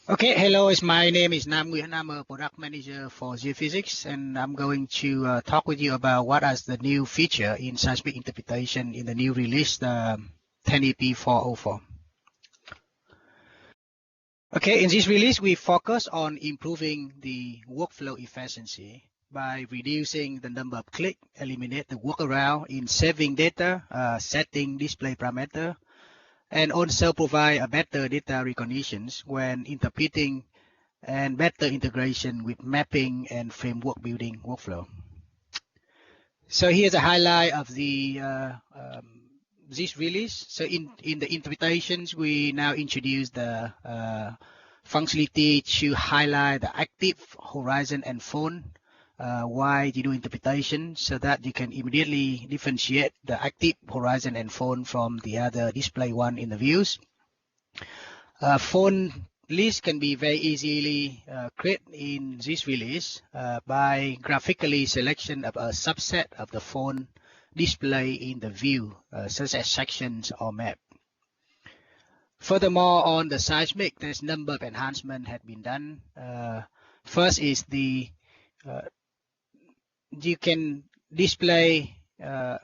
Okay, hello, my name is Nguyen. I'm a product manager for geophysics, and I'm going to talk with you about what is the new feature in seismic interpretation in the new release, the 10ep.4.04. Okay, in this release, we focus on improving the workflow efficiency by reducing the number of clicks, eliminate the workaround in saving data, setting display parameter, and also provide a better data recognitions when interpreting and better integration with mapping and framework building workflow. So here's a highlight of the this release. So in the interpretations, we now introduce the functionality to highlight the active horizon and phone while you do interpretation, so that you can immediately differentiate the active horizon and phone from the other display one in the views. Phone list can be very easily created in this release by graphically selection of a subset of the phone display in the view, such as sections or map. Furthermore, on the seismic, there's a number of enhancements have been done. First is the you can display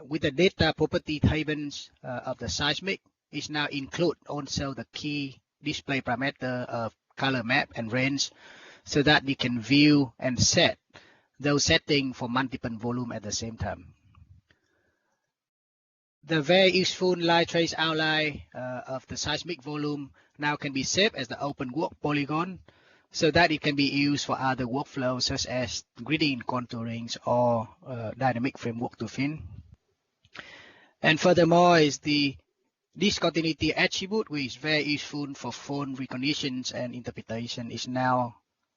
with the data property tables of the seismic is now include also the key display parameter of color map and range, so that you can view and set those settings for multiple volume at the same time. The very useful light trace outline of the seismic volume now can be saved as the OpenWorks polygon, so that it can be used for other workflows such as gridding, contouring, or dynamic framework to fin. And furthermore is the Discontinuity attribute, which is very useful for phone recognitions and interpretation, is now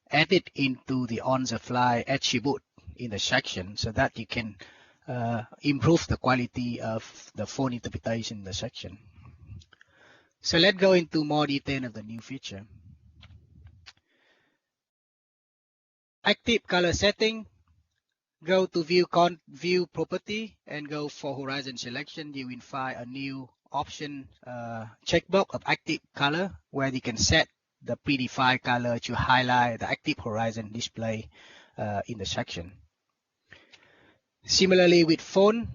added into the on-the-fly attribute in the section, so that you can improve the quality of the phone interpretation in the section. So let's go into more detail of the new feature. Active color setting. Go to view property and go for horizon selection. You will find a new option checkbox of active color, where you can set the predefined color to highlight the active horizon display in the section. Similarly with phone,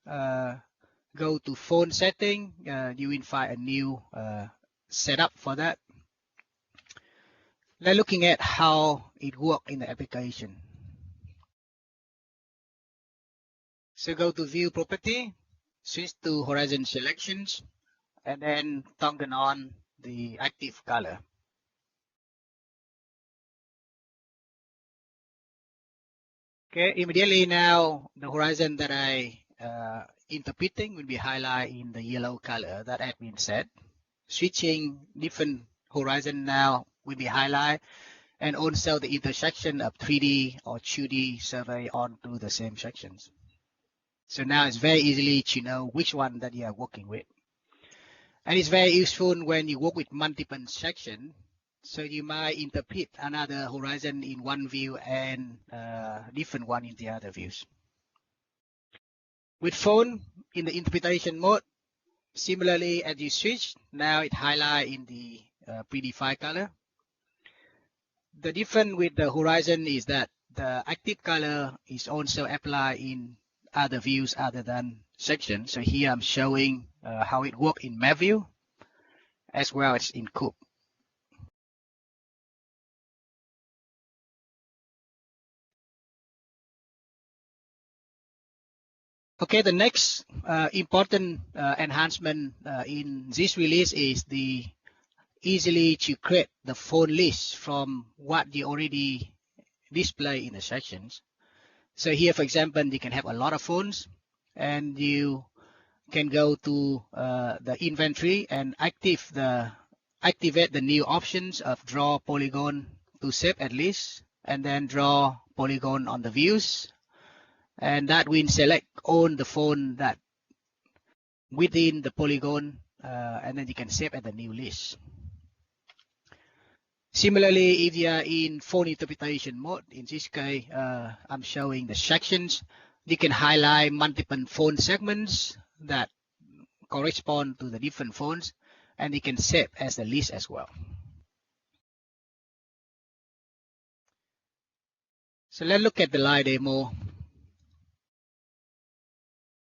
go to phone setting. You will find a new setup for that. Now looking at how it works in the application. So go to view property, switch to horizon selections, and then toggle on the active color. Okay, immediately now the horizon that I interpreting will be highlighted in the yellow color that had been set. Switching different horizon now will be highlighted, and also the intersection of 3D or 2D survey onto the same sections. So now it's very easily to know which one that you are working with. And it's very useful when you work with multiple sections. So you might interpret another horizon in one view and different one in the other views. With phone, in the interpretation mode, similarly as you switch, now it highlights in the predefined color. The difference with the horizon is that the active color is also applied in other views other than sections. So here I'm showing how it works in map view as well as in COOP. Okay, the next important enhancement in this release is the easily to create the phone list from what you already display in the sections. So here, for example, you can have a lot of phones, and you can go to the inventory and activate the new options of draw polygon to save at least, and then draw polygon on the views, and that will select all the phone that within the polygon, and then you can save at the new list. Similarly, if you are in phone interpretation mode, in this case, I'm showing the sections. You can highlight multiple phone segments that correspond to the different phones, and you can save as a list as well. So let's look at the live demo.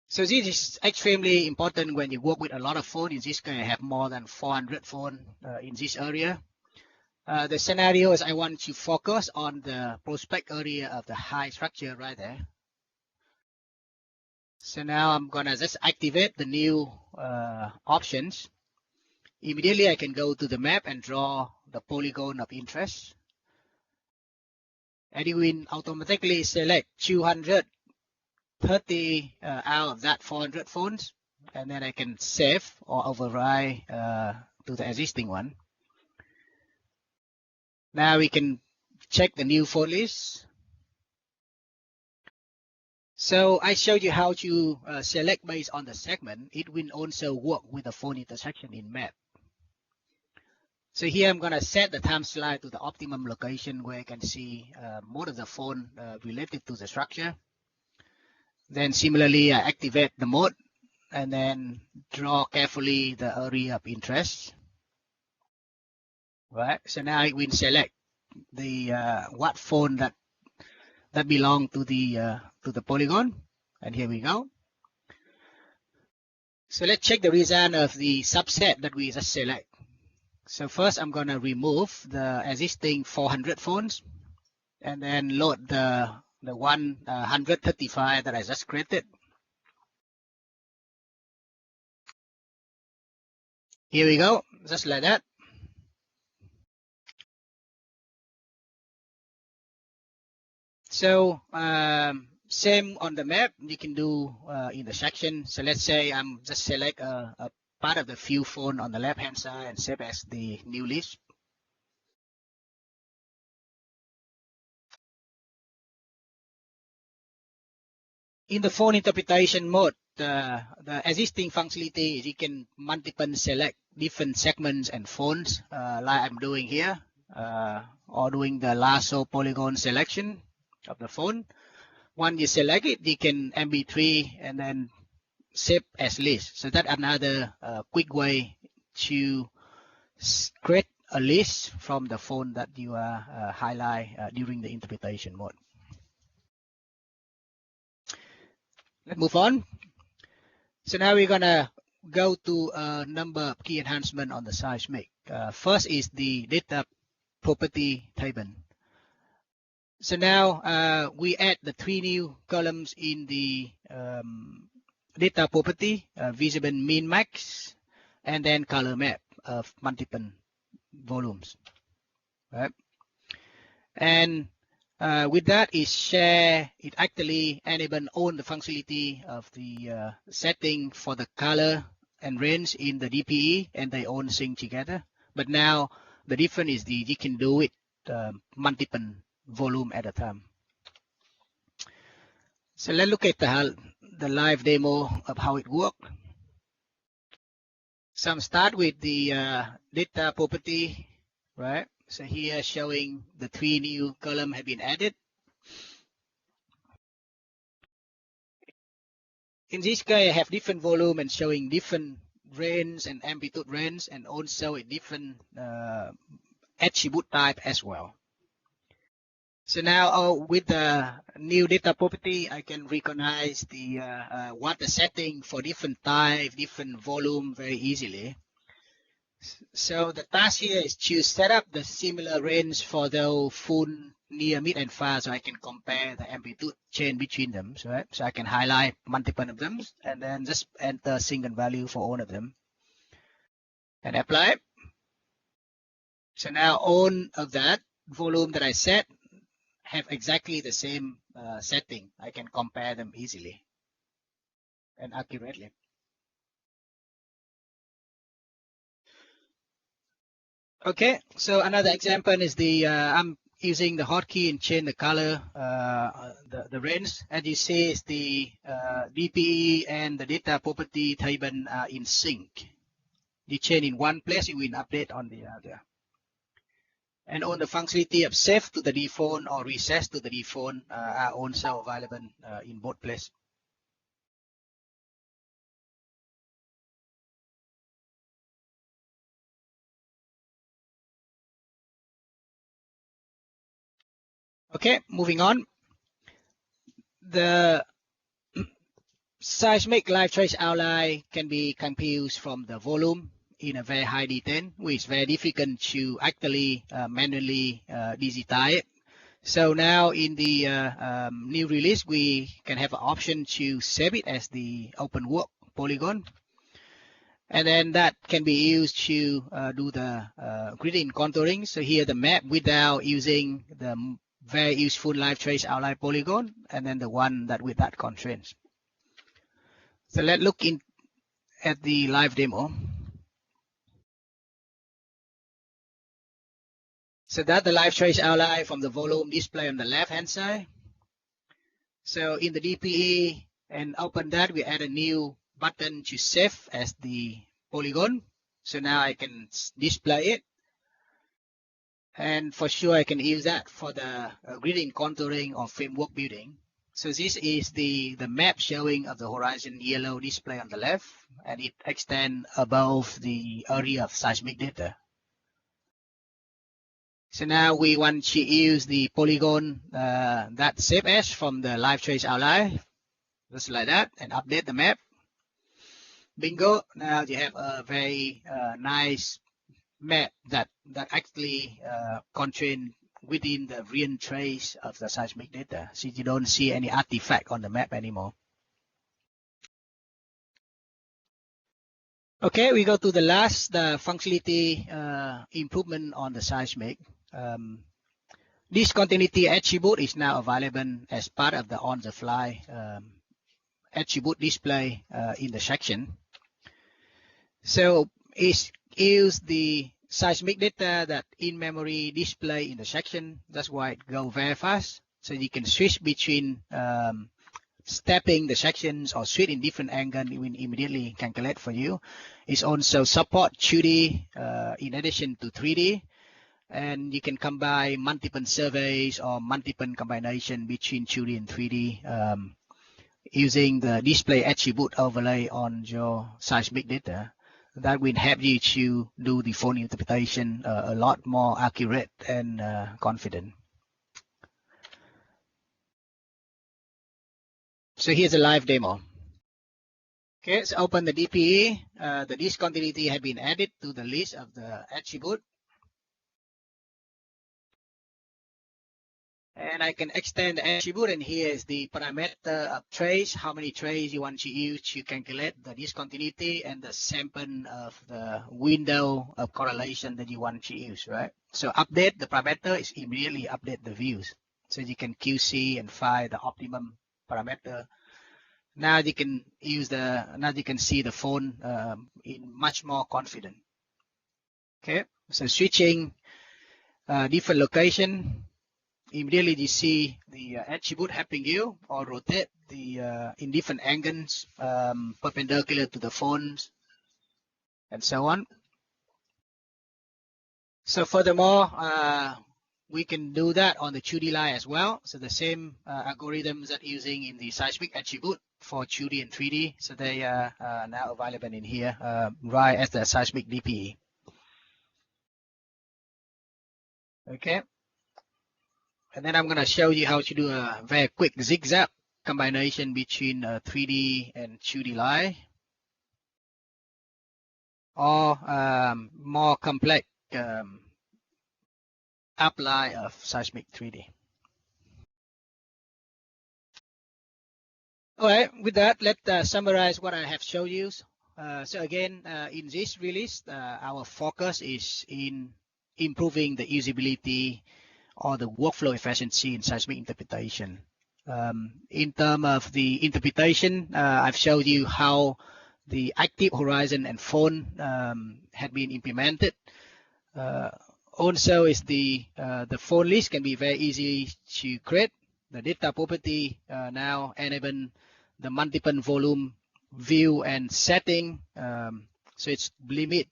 So this is extremely important when you work with a lot of phones. In this case, I have more than 400 phones in this area. The scenario is I want to focus on the prospect area of the high structure right there. So now I'm gonna just activate the new options. Immediately I can go to the map and draw the polygon of interest. And it will automatically select 230 out of that 400 phones. And then I can save or override to the existing one. Now we can check the new phone list. So I showed you how to select based on the segment. It will also work with the phone intersection in map. So here I'm going to set the time slide to the optimum location where I can see more of the phone related to the structure. Then similarly, I activate the mode and then draw carefully the area of interest. Right. So now it will select the what phone that belong to the polygon. And here we go. So let's check the result of the subset that we just select. So first I'm going to remove the existing 400 phones and then load the 135 that I just created. Here we go, just like that. So same on the map, you can do in the section. So let's say I'm just select a part of the few phone on the left hand side and save as the new list. In the phone interpretation mode, the existing functionality is you can multiple select different segments and phones like I'm doing here or doing the lasso polygon selection of the phone. Once you select it, you can MP3 and then save as list. So that's another quick way to create a list from the phone that you highlight during the interpretation mode. Let's move on. So now we're going to go to a number of key enhancements on the seismic. First is the data property table. So now we add the 3 new columns in the data property, visible min max, and then color map of multiple volumes. Right? And with that is share, it actually enable all the functionality of the setting for the color and range in the DPE, and they all sync together. But now the difference is you can do it multiple volume at a time. So let's look at the live demo of how it works. So I'm start with the data property, right? So here showing the 3 new columns have been added. In this case, I have different volume and showing different range and amplitude range, and also a different attribute type as well. So now with the new data property, I can recognize the what the setting for different type, different volume very easily. So the task here is to set up the similar range for the full, near, mid, and far, so I can compare the amplitude change between them. So I can highlight multiple of them and then just enter a single value for all of them and apply. So now all of that volume that I set have exactly the same setting. I can compare them easily and accurately. Okay, so another example is the I'm using the hotkey and change the color, the range. As you see, is the DPE and the data property table are in sync. You change in one place, you will update on the other. And on the functionality of save to the default or recess to the default are also available in both places. Okay, moving on. The seismic live trace outline can be computed from the volume in a very high detail, which is very difficult to actually manually digitize it. So now in the new release, we can have an option to save it as the OpenWorks polygon. And then that can be used to do the gradient contouring. So here the map without using the very useful live trace outline polygon, and then the one that with that constraints. So let's look at the live demo. So that's the live trace outline from the volume display on the left-hand side. So in the DPE and open that, we add a new button to save as the polygon. So now I can display it. And for sure, I can use that for the gradient contouring or framework building. So this is the map showing of the horizon yellow display on the left, and it extends above the area of seismic data. So now we want to use the polygon that save as from the live trace outline, just like that, and update the map. Bingo! Now you have a very nice map that actually contains within the real trace of the seismic data, so you don't see any artifact on the map anymore. Okay, we go to the last, the functionality improvement on the seismic. Discontinuity attribute is now available as part of the on-the-fly attribute display in the section. So it use the seismic data that in-memory display in the section. That's why it goes very fast. So you can switch between stepping the sections or switch in different angle. It will immediately calculate for you. It's also support 2D in addition to 3D. And you can combine multiple surveys or multiple combination between 2D and 3D using the display attribute overlay on your seismic data. That will help you to do the phone interpretation a lot more accurate and confident. So here's a live demo. Okay, let's open the DPE. The discontinuity has been added to the list of the attribute. And I can extend the attribute, and here is the parameter of trace, how many trace you want to use to calculate the discontinuity, and the sample of the window of correlation that you want to use, right? So update the parameter is immediately update the views. So you can QC and find the optimum parameter. Now you can use now you can see the phone in much more confident. Okay, so switching different location. Immediately you see the attribute helping you, or rotate the in different angles perpendicular to the phones and so on. So furthermore, we can do that on the 2D line as well. So the same algorithms that using in the seismic attribute for 2D and 3D. So they are now available in here right as the seismic DPE. Okay. And then I'm going to show you how to do a very quick zigzag combination between 3D and 2D line, or more complex apply of seismic 3D. All right, with that, let's summarize what I have shown you. So again, in this release, our focus is in improving the usability or the workflow efficiency in seismic interpretation. In terms of the interpretation, I've showed you how the active horizon and phone had been implemented. Also, is the phone list can be very easy to create. The data property now enable the multiple volume view and setting, so it's limit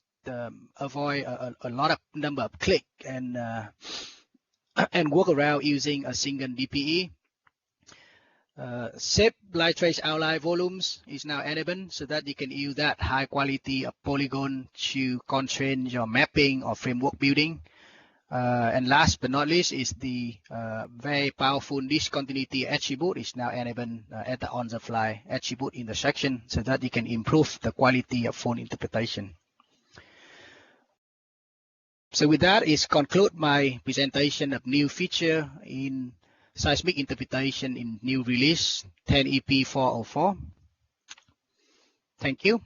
avoid a lot of number of click and work around using a single DPE. Save live trace outline volumes is now enabled, so that you can use that high quality of polygon to constrain your mapping or framework building. And last but not least is the very powerful discontinuity attribute is now enabled at the on-the-fly attribute intersection so that you can improve the quality of phone interpretation. So with that is conclude my presentation of new feature in seismic interpretation in new release 10ep.4.04. Thank you.